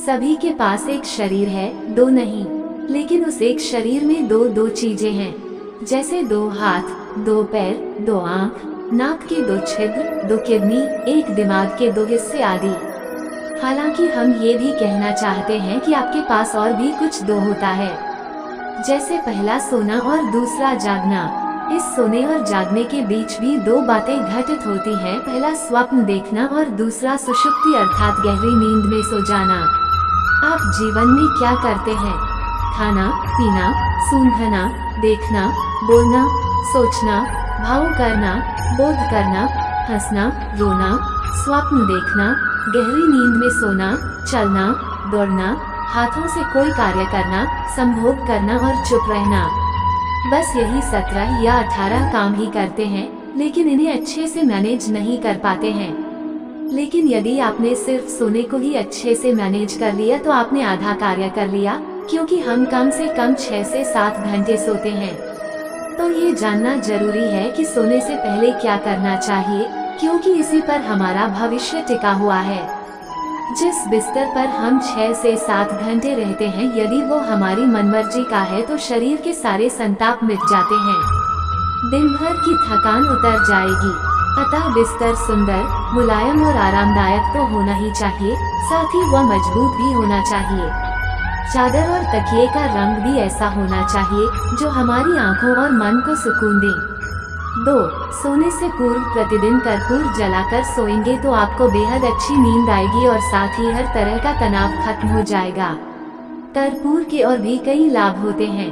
सभी के पास एक शरीर है, दो नहीं, लेकिन उस एक शरीर में दो दो चीजें हैं, जैसे दो हाथ, दो पैर, दो आँख, नाक के दो छिद्र, दो किडनी, एक दिमाग के दो हिस्से आदि। हालांकि हम ये भी कहना चाहते हैं कि आपके पास और भी कुछ दो होता है, जैसे पहला सोना और दूसरा जागना। इस सोने और जागने के बीच भी दो बातें घटित होती हैं, पहला स्वप्न देखना और दूसरा सुषुप्ति अर्थात गहरी नींद में सो जाना। आप जीवन में क्या करते हैं? खाना, पीना, सूंघना, देखना, बोलना, सोचना, भाव करना, बोध करना, हंसना, रोना, स्वप्न देखना, गहरी नींद में सोना, चलना, दौड़ना, हाथों से कोई कार्य करना, संभोग करना और चुप रहना। बस यही 17 या 18 काम ही करते हैं, लेकिन इन्हें अच्छे से मैनेज नहीं कर पाते हैं। लेकिन यदि आपने सिर्फ सोने को ही अच्छे से मैनेज कर लिया तो आपने आधा कार्य कर लिया, क्योंकि हम कम से कम 6 से 7 घंटे सोते हैं। तो ये जानना जरूरी है कि सोने से पहले क्या करना चाहिए, क्योंकि इसी पर हमारा भविष्य टिका हुआ है। जिस बिस्तर पर हम 6 से 7 घंटे रहते हैं, यदि वो हमारी मनमर्जी का है तो शरीर के सारे संताप मिट जाते हैं, दिन भर की थकान उतर जाएगी। अतः बिस्तर सुंदर, मुलायम और आरामदायक तो होना ही चाहिए, साथ ही वह मजबूत भी होना चाहिए। चादर और तकिए का रंग भी ऐसा होना चाहिए जो हमारी आंखों और मन को सुकून दे। 2. सोने से पूर्व प्रतिदिन कर्पूर जलाकर सोएंगे तो आपको बेहद अच्छी नींद आएगी और साथ ही हर तरह का तनाव खत्म हो जाएगा। कर्पूर के और भी कई लाभ होते हैं।